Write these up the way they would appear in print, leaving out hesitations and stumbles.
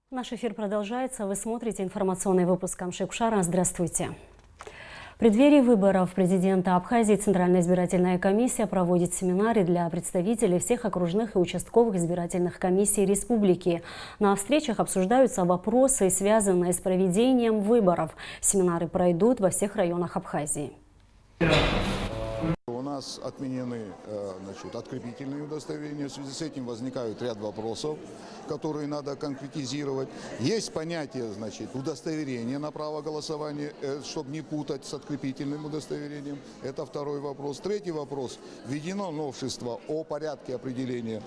Наш эфир продолжается. Вы смотрите информационный выпуск Камши-Кушара. Здравствуйте. В преддверии выборов президента Абхазии Центральная избирательная комиссия проводит семинары для представителей всех окружных и участковых избирательных комиссий республики. На встречах обсуждаются вопросы, связанные с проведением выборов. Семинары пройдут во всех районах Абхазии. У нас отменены открепительные удостоверения. В связи с этим возникают ряд вопросов, которые надо конкретизировать. Есть понятие удостоверения на право голосования, чтобы не путать с открепительным удостоверением. Это второй вопрос. Третий вопрос. Введено новшество о порядке определения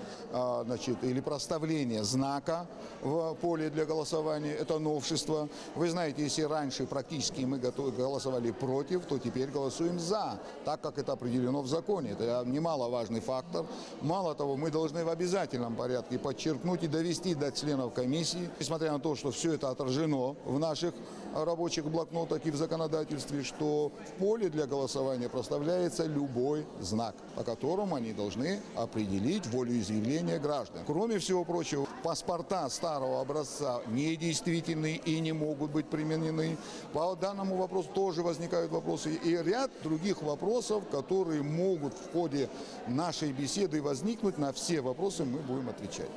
или проставления знака в поле для голосования. Это новшество. Вы знаете, если раньше практически мы голосовали против, то теперь голосуем за, так как это определено в законе. Это немаловажный фактор. Мало того, мы должны в обязательном порядке подчеркнуть и довести до членов комиссии, несмотря на то, что все это отражено в наших рабочих блокнотах и в законодательстве, что в поле для голосования проставляется любой знак, по которому они должны определить волеизъявление граждан. Кроме всего прочего, паспорта старого образца недействительны и не могут быть применены. По данному вопросу тоже возникают вопросы и ряд других вопросов, которые могут в ходе нашей беседы возникнуть. На все вопросы мы будем отвечать.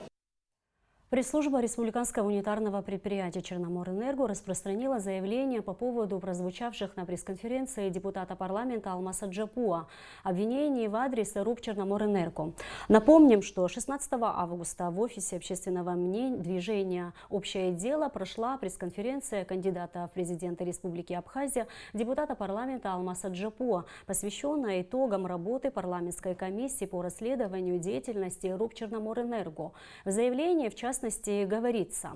Пресс-служба республиканского унитарного предприятия «Черноморэнерго» распространила заявление по поводу прозвучавших на пресс-конференции депутата парламента Алмаса Джапуа обвинений в адрес РУП «Черноморэнерго». Напомним, что 16 августа в офисе общественного движения «Общее дело» прошла пресс-конференция кандидата в президенты Республики Абхазия, депутата парламента Алмаса Джапуа, посвященная итогам работы парламентской комиссии по расследованию деятельности РУП «Черноморэнерго». В заявлении, в частности, говорится: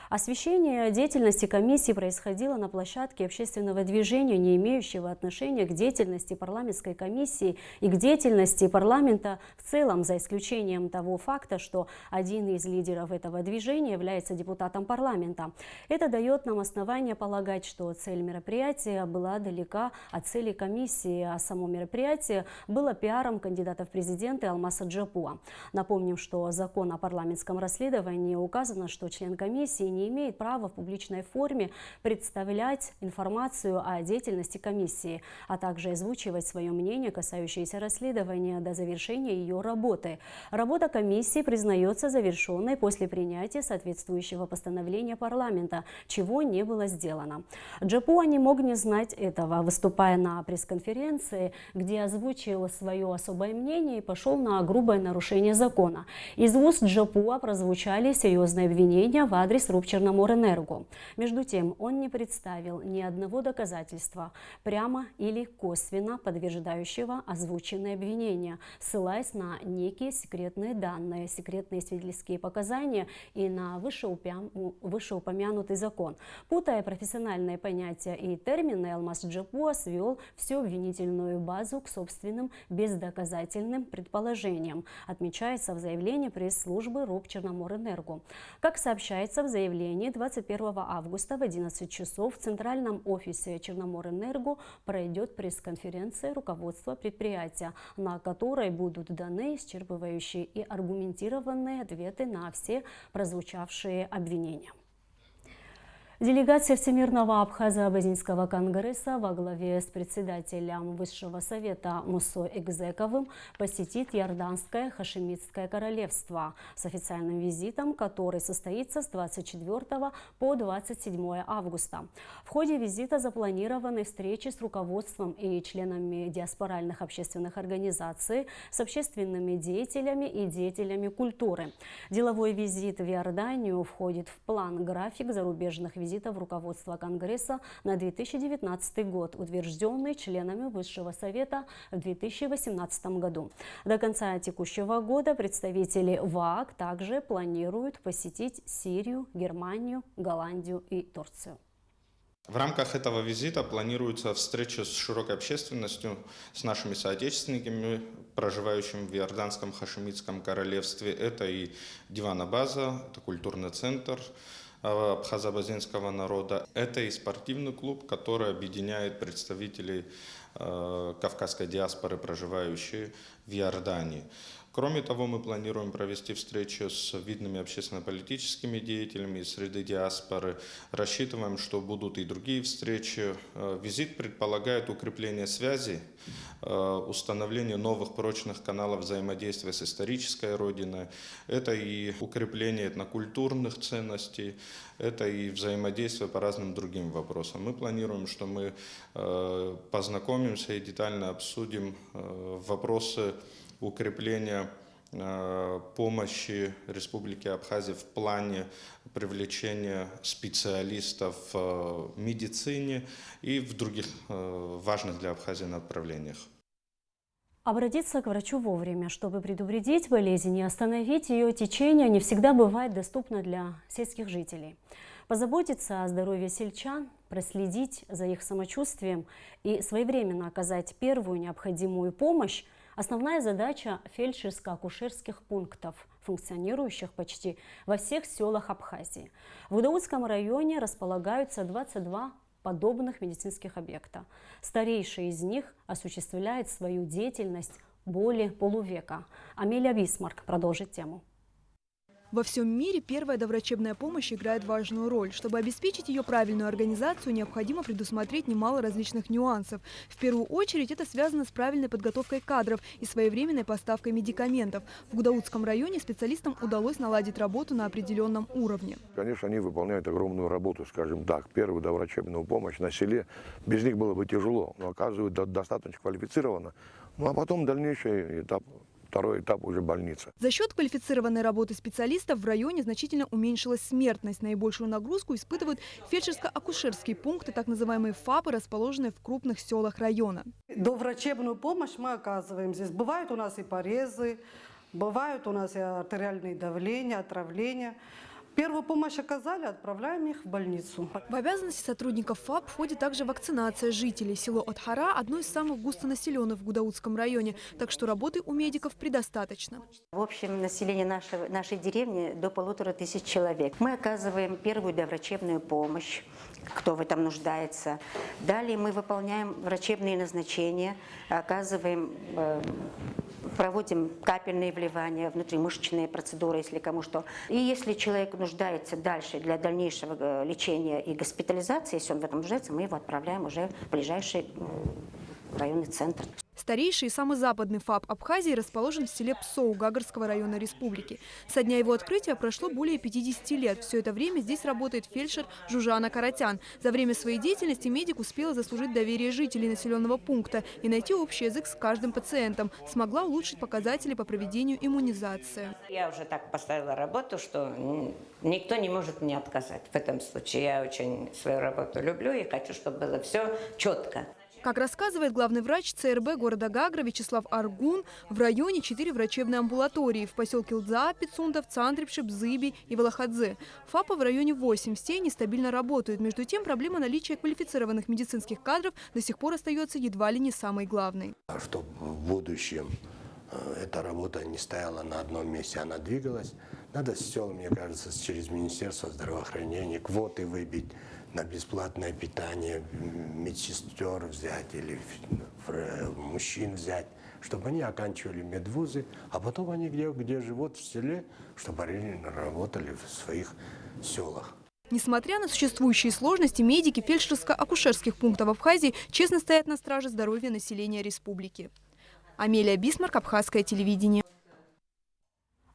освещение деятельности комиссии происходило на площадке общественного движения, не имеющего отношения к деятельности парламентской комиссии и к деятельности парламента в целом, за исключением того факта, что один из лидеров этого движения является депутатом парламента. Это дает нам основание полагать, что цель мероприятия была далека от цели комиссии, а само мероприятие было пиаром кандидата в президенты Алмаса Джапуа. Напомним, что закон о парламентском расследовании указано, что член комиссии не имеет права в публичной форме представлять информацию о деятельности комиссии, а также озвучивать свое мнение, касающееся расследования, до завершения ее работы. Работа комиссии признается завершенной после принятия соответствующего постановления парламента, чего не было сделано. Джапуа не мог не знать этого, выступая на пресс-конференции, где озвучил свое особое мнение и пошел на грубое нарушение закона. Из уст Джапуа прозвучали серьезные обвинения в адрес РУП «Черноморэнерго». Между тем, он не представил ни одного доказательства, прямо или косвенно подтверждающего озвученные обвинения, ссылаясь на некие секретные данные, секретные свидетельские показания и на вышеупомянутый закон. Путая профессиональные понятия и термины, Алмас Джапуа свел всю обвинительную базу к собственным бездоказательным предположениям, отмечается в заявлении пресс-службы РУП «Черноморэнерго». Как сообщается в заявлении, 21 августа в 11 часов в центральном офисе «Черноморэнерго» пройдет пресс-конференция руководства предприятия, на которой будут даны исчерпывающие и аргументированные ответы на все прозвучавшие обвинения. Делегация Всемирного Абхазо-Абазинского конгресса во главе с председателем Высшего совета Мусо Экзековым посетит Иорданское Хашимитское королевство с официальным визитом, который состоится с 24 по 27 августа. В ходе визита запланированы встречи с руководством и членами диаспоральных общественных организаций, с общественными деятелями и деятелями культуры. Деловой визит в Иорданию входит в план-график зарубежных визитов руководства Конгресса на 2019 год, утвержденный членами Высшего совета в 2018 году. До конца текущего года представители ВААК также планируют посетить Сирию, Германию, Голландию и Турцию. В рамках этого визита планируется встреча с широкой общественностью, с нашими соотечественниками, проживающими в Иорданском Хашимитском королевстве. Это и Дивана-база, это культурный центр абхазо-абазинского народа. Это и спортивный клуб, который объединяет представителей кавказской диаспоры, проживающие в Иордании. Кроме того, мы планируем провести встречу с видными общественно-политическими деятелями из среды диаспоры. Рассчитываем, что будут и другие встречи. Визит предполагает укрепление связей, установление новых прочных каналов взаимодействия с исторической родиной. Это и укрепление этнокультурных ценностей, это и взаимодействие по разным другим вопросам. Мы планируем, что мы познакомимся и детально обсудим вопросы укрепления помощи Республике Абхазия в плане привлечения специалистов в медицине и в других важных для Абхазии направлениях. Обратиться к врачу вовремя, чтобы предупредить болезнь и остановить ее течение, не всегда бывает доступно для сельских жителей. Позаботиться о здоровье сельчан, проследить за их самочувствием и своевременно оказать первую необходимую помощь – основная задача фельдшерско-акушерских пунктов, функционирующих почти во всех селах Абхазии. В Гудаутском районе располагаются 22 подобных медицинских объекта. Старейший из них осуществляет свою деятельность более полувека. Амелия Бисмарк продолжит тему. Во всем мире первая доврачебная помощь играет важную роль. Чтобы обеспечить ее правильную организацию, необходимо предусмотреть немало различных нюансов. В первую очередь это связано с правильной подготовкой кадров и своевременной поставкой медикаментов. В Гудаутском районе специалистам удалось наладить работу на определенном уровне. Конечно, они выполняют огромную работу, скажем так, первую доврачебную помощь на селе. Без них было бы тяжело, но оказывают достаточно квалифицированно. Ну а потом дальнейший этап. Второй этап уже больница. За счет квалифицированной работы специалистов в районе значительно уменьшилась смертность. Наибольшую нагрузку испытывают фельдшерско-акушерские пункты, так называемые ФАПы, расположенные в крупных селах района. Доврачебную помощь мы оказываем здесь. Бывают у нас и порезы, бывают у нас и артериальные давления, отравления. Первую помощь оказали, отправляем их в больницу. В обязанности сотрудников ФАП входит также вакцинация жителей. Село Отхара – одно из самых густонаселенных в Гудаутском районе, так что работы у медиков предостаточно. В общем, население нашей деревни до 1500 человек. Мы оказываем первую доврачебную помощь, кто в этом нуждается. Далее мы выполняем врачебные назначения, оказываем, проводим капельные вливания, внутримышечные процедуры, если кому что. И если человек нуждается дальше для дальнейшего лечения и госпитализации, если он в этом нуждается, мы его отправляем уже в ближайший районный центр. Старейший и самый западный ФАП Абхазии расположен в селе Псоу Гагарского района республики. Со дня его открытия прошло более 50 лет. Все это время здесь работает фельдшер Жужана Каратян. За время своей деятельности медик успела заслужить доверие жителей населенного пункта и найти общий язык с каждым пациентом. Смогла улучшить показатели по проведению иммунизации. Я уже так поставила работу, что никто не может мне отказать. В этом случае я очень свою работу люблю и хочу, чтобы было все четко. Как рассказывает главный врач ЦРБ города Гагра Вячеслав Аргун, в районе 4 врачебные амбулатории в поселке Лдза, Пицундов, Цантрипши, Бзыби и Валахадзе. ФАПа в районе 8, все нестабильно работают. Между тем, проблема наличия квалифицированных медицинских кадров до сих пор остается едва ли не самой главной. Чтобы в будущем эта работа не стояла на одном месте, она двигалась, надо сел, мне кажется, через Министерство здравоохранения квоты выбить на бесплатное питание, медсестер взять или мужчин взять, чтобы они оканчивали медвузы, а потом они где живут в селе, чтобы они работали в своих селах. Несмотря на существующие сложности, медики фельдшерско-акушерских пунктов Абхазии честно стоят на страже здоровья населения республики. Амелия Бисмарк, Абхазское телевидение.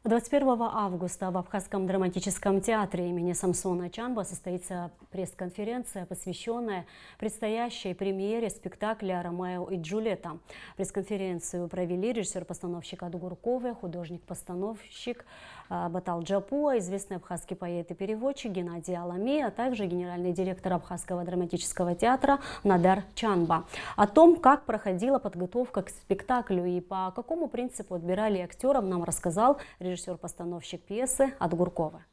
21 августа в Абхазском драматическом театре имени Самсона Чанба состоится пресс-конференция, посвященная предстоящей премьере спектакля «Ромео и Джульетта». Пресс-конференцию провели режиссер-постановщик Адгуркове, художник-постановщик Батал Джапуа, известный абхазский поэт и переводчик Геннадий Алами, а также генеральный директор Абхазского драматического театра Надар Чанба. О том, как проходила подготовка к спектаклю и по какому принципу отбирали актеров, нам рассказал режиссер-постановщик пьесы Адгуркова.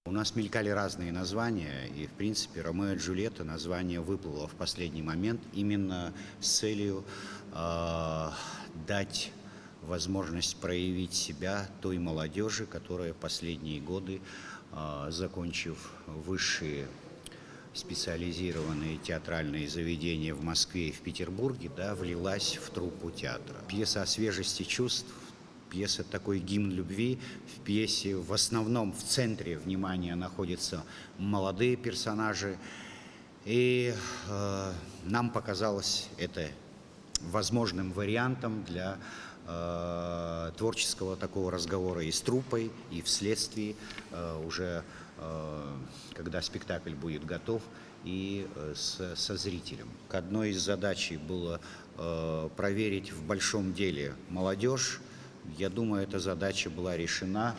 У нас мелькали разные названия, и, в принципе, «Ромео и Джульетта» название выплыло в последний момент именно с целью дать возможность проявить себя той молодежи, которая в последние годы, закончив высшие специализированные театральные заведения в Москве и в Петербурге, влилась в труппу театра. Пьеса о свежести чувств, Пьеса такой гимн любви. В пьесе в основном в центре внимания находятся молодые персонажи. И нам показалось это возможным вариантом для творческого такого разговора и с труппой, и вследствие уже, когда спектакль будет готов, и со зрителем. Одной из задач было проверить в большом деле молодежь. Я думаю, эта задача была решена.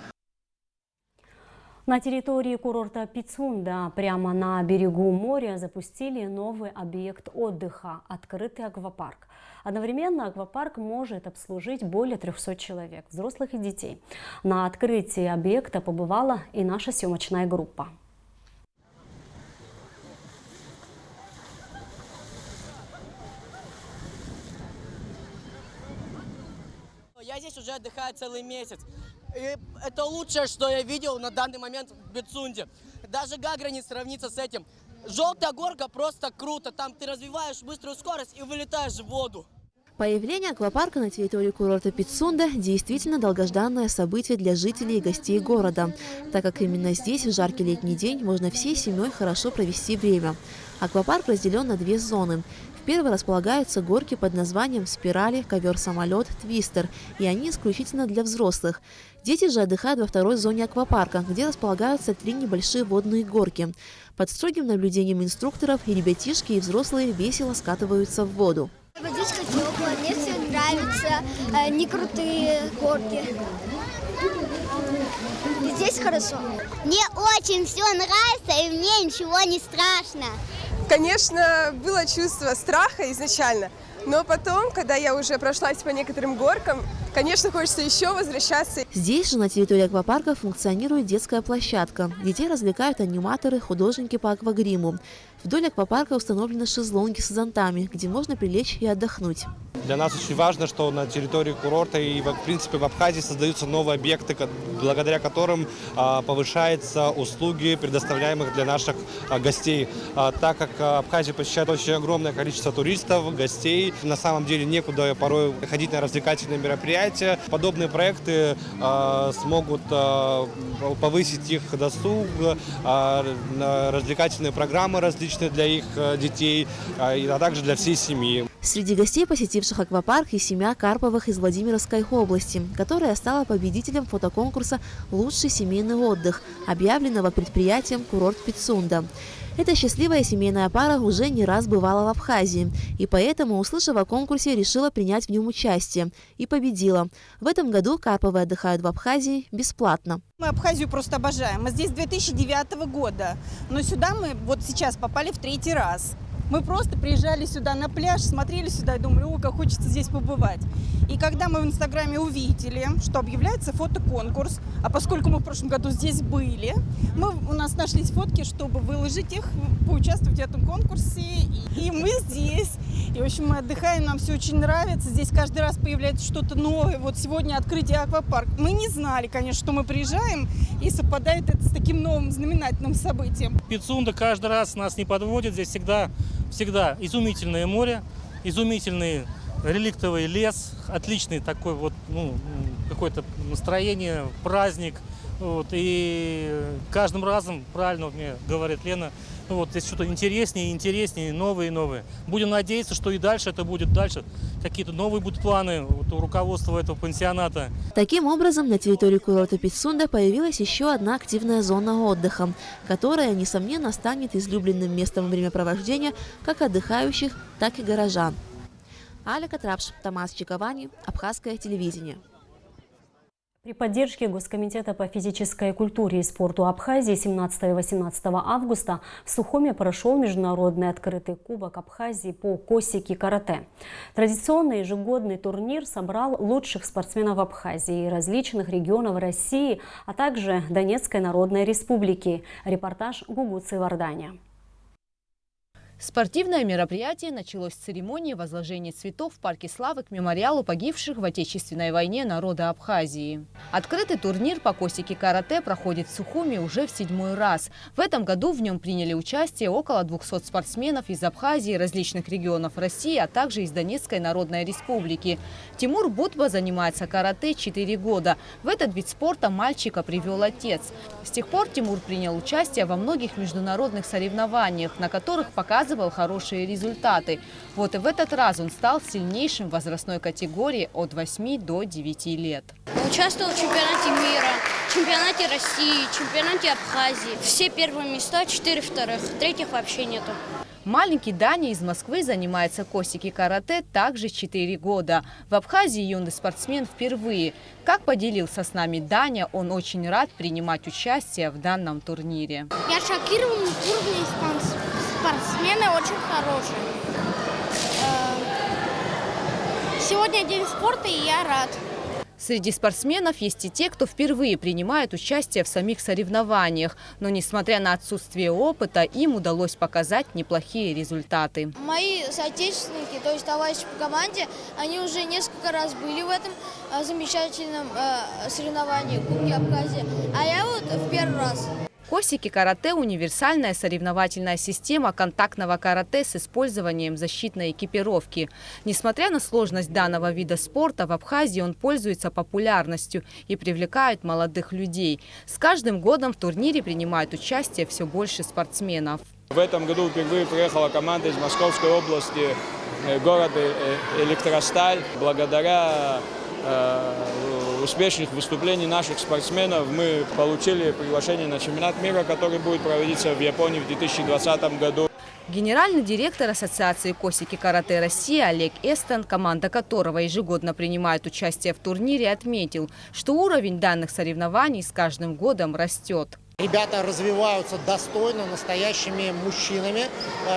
На территории курорта Пицунда, прямо на берегу моря, запустили новый объект отдыха – открытый аквапарк. Одновременно аквапарк может обслужить более 300 человек, взрослых и детей. На открытии объекта побывала и наша съемочная группа. Я здесь уже отдыхаю целый месяц. И это лучшее, что я видел на данный момент в Пицунде. Даже Гагра не сравнится с этим. Желтая горка просто круто. Там ты развиваешь быструю скорость и вылетаешь в воду. Появление аквапарка на территории курорта Пицунда – действительно долгожданное событие для жителей и гостей города, так как именно здесь в жаркий летний день можно всей семьей хорошо провести время. Аквапарк разделен на две зоны. В первой располагаются горки под названием «Спирали», «Ковер-самолет», «Твистер», и они исключительно для взрослых. Дети же отдыхают во второй зоне аквапарка, где располагаются 3 небольшие водные горки. Под строгим наблюдением инструкторов и ребятишки, и взрослые весело скатываются в воду. Водичка теплая, мне все нравится, не крутые горки. Здесь хорошо. Мне очень все нравится, и мне ничего не страшно. Конечно, было чувство страха изначально, но потом, когда я уже прошлась по некоторым горкам, конечно, хочется еще возвращаться. Здесь же на территории аквапарка функционирует детская площадка. Детей развлекают аниматоры, художники по аквагриму. Вдоль аквапарка установлены шезлонги с зонтами, где можно прилечь и отдохнуть. Для нас очень важно, что на территории курорта и, в принципе, в Абхазии создаются новые объекты, благодаря которым повышаются услуги, предоставляемых для наших гостей. Так как Абхазию посещает очень огромное количество туристов, гостей, на самом деле некуда порой ходить на развлекательные мероприятия. Подобные проекты смогут повысить их досуг, развлекательные программы различные для их детей, а также для всей семьи. Среди гостей, посетивших аквапарк, и семья Карповых из Владимирской области, которая стала победителем фотоконкурса «Лучший семейный отдых», объявленного предприятием «Курорт Пицунда». Эта счастливая семейная пара уже не раз бывала в Абхазии, и поэтому, услышав о конкурсе, решила принять в нем участие и победила. В этом году Карповы отдыхают в Абхазии бесплатно. Мы Абхазию просто обожаем. Мы здесь с 2009 года, но сюда мы вот сейчас попали в 3-й раз. Мы просто приезжали сюда на пляж, смотрели сюда и думали, о, как хочется здесь побывать. И когда мы в Инстаграме увидели, что объявляется фотоконкурс, а поскольку мы в прошлом году здесь были, у нас нашлись фотки, чтобы выложить их, поучаствовать в этом конкурсе. И мы здесь. И, в общем, мы отдыхаем, нам все очень нравится. Здесь каждый раз появляется что-то новое. Вот сегодня открытие аквапарк. Мы не знали, конечно, что мы приезжаем, и совпадает это с таким новым знаменательным событием. Пицунда каждый раз нас не подводит. Здесь всегда изумительное море, изумительный реликтовый лес, отличный такой вот, какое-то настроение, праздник. Вот, и каждым разом, правильно мне говорит Лена, здесь что-то интереснее, новые и новые. Будем надеяться, что и дальше это будет дальше. Какие-то новые будут планы у руководства этого пансионата. Таким образом, на территории курорта Пицунда появилась еще одна активная зона отдыха, которая, несомненно, станет излюбленным местом времяпровождения как отдыхающих, так и горожан. Аля Катрапш, Томас Чиковани, Абхазское телевидение. При поддержке Госкомитета по физической культуре и спорту Абхазии 17 и 18 августа в Сухуме прошел международный открытый кубок Абхазии по косики карате. Традиционный ежегодный турнир собрал лучших спортсменов Абхазии и различных регионов России, а также Донецкой Народной Республики. Репортаж Гугуцы Варданя. Спортивное мероприятие началось с церемонии возложения цветов в Парке Славы к мемориалу погибших в Отечественной войне народа Абхазии. Открытый турнир по косики-карате проходит в Сухуми уже в 7-й раз. В этом году в нем приняли участие около 200 спортсменов из Абхазии, различных регионов России, а также из Донецкой Народной Республики. Тимур Бутба занимается карате 4 года. В этот вид спорта мальчика привел отец. С тех пор Тимур принял участие во многих международных соревнованиях, на которых показывал хорошие результаты. Вот и в этот раз он стал сильнейшим в возрастной категории от 8 до 9 лет. Участвовал в чемпионате мира, чемпионате России, чемпионате Абхазии. Все первые места, 4 вторых, третьих вообще нету. Маленький Даня из Москвы занимается косики-карате также 4 года. В Абхазии юный спортсмен впервые. Как поделился с нами Даня, он очень рад принимать участие в данном турнире. Я шокирован, уровень спортсмены очень хорошие. Сегодня день спорта, и я рад. Среди спортсменов есть и те, кто впервые принимает участие в самих соревнованиях. Но, несмотря на отсутствие опыта, им удалось показать неплохие результаты. Мои соотечественники, то есть товарищи по команде, они уже несколько раз были в этом замечательном соревновании Кубки Абхазии. А я вот в первый раз. Косики-карате – универсальная соревновательная система контактного карате с использованием защитной экипировки. Несмотря на сложность данного вида спорта, в Абхазии он пользуется популярностью и привлекает молодых людей. С каждым годом в турнире принимают участие все больше спортсменов. В этом году впервые приехала команда из Московской области, города Электросталь. Благодаря успешных выступлений наших спортсменов мы получили приглашение на чемпионат мира, который будет проводиться в Японии в 2020 году. Генеральный директор Ассоциации косики-карате России Олег Эстон, команда которого ежегодно принимает участие в турнире, отметил, что уровень данных соревнований с каждым годом растет. Ребята развиваются достойно, настоящими мужчинами,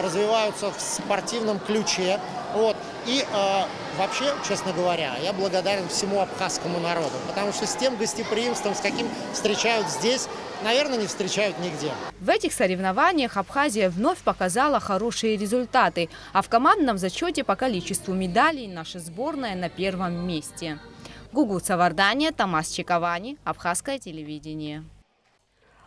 развиваются в спортивном ключе. Вот. И вообще, честно говоря, я благодарен всему абхазскому народу, потому что с тем гостеприимством, с каким встречают здесь, наверное, не встречают нигде. В этих соревнованиях Абхазия вновь показала хорошие результаты, а в командном зачете по количеству медалей наша сборная на первом месте. Гугут Савардания, Тамас Чиковани, Абхазское телевидение.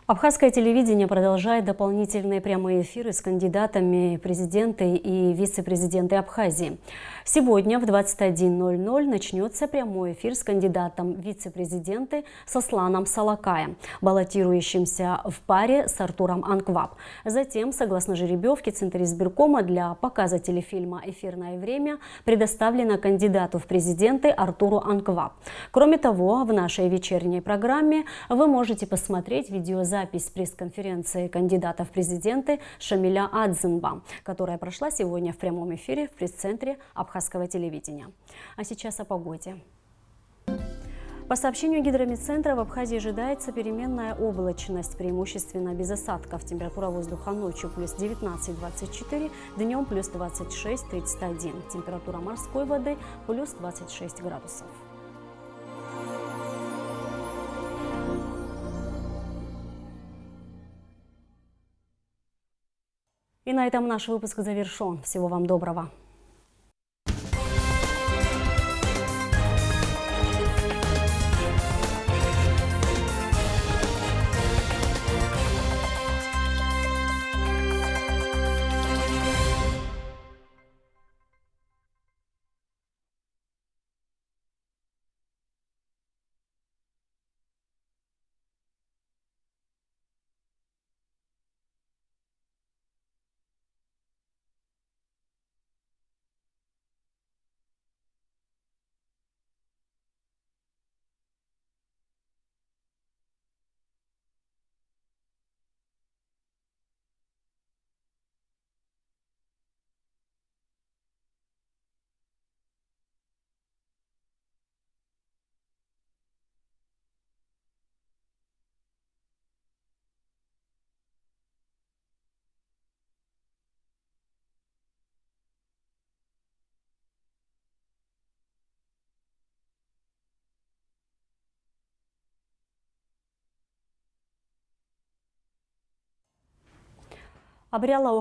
Абхазское телевидение продолжает дополнительные прямые эфиры с кандидатами в президенты и вице-президенты Абхазии. Сегодня в 21:00 начнется прямой эфир с кандидатом в вице-президенты Сосланом Салакаем, баллотирующимся в паре с Артуром Анкваб. Затем, согласно жеребьевке Центризбиркома, для показа телефильма «Эфирное время» предоставлено кандидату в президенты Артуру Анкваб. Кроме того, в нашей вечерней программе вы можете посмотреть видеозапись пресс-конференции кандидата в президенты Шамиля Адзинба, которая прошла сегодня в прямом эфире в пресс-центре Абхазского телевидения. А сейчас о погоде. По сообщению Гидромедцентра, в Абхазии ожидается переменная облачность, преимущественно без осадков. Температура воздуха ночью плюс 19-24, днем плюс 26-31. Температура морской воды плюс 26 градусов. И на этом наш выпуск завершен. Всего вам доброго. Абряла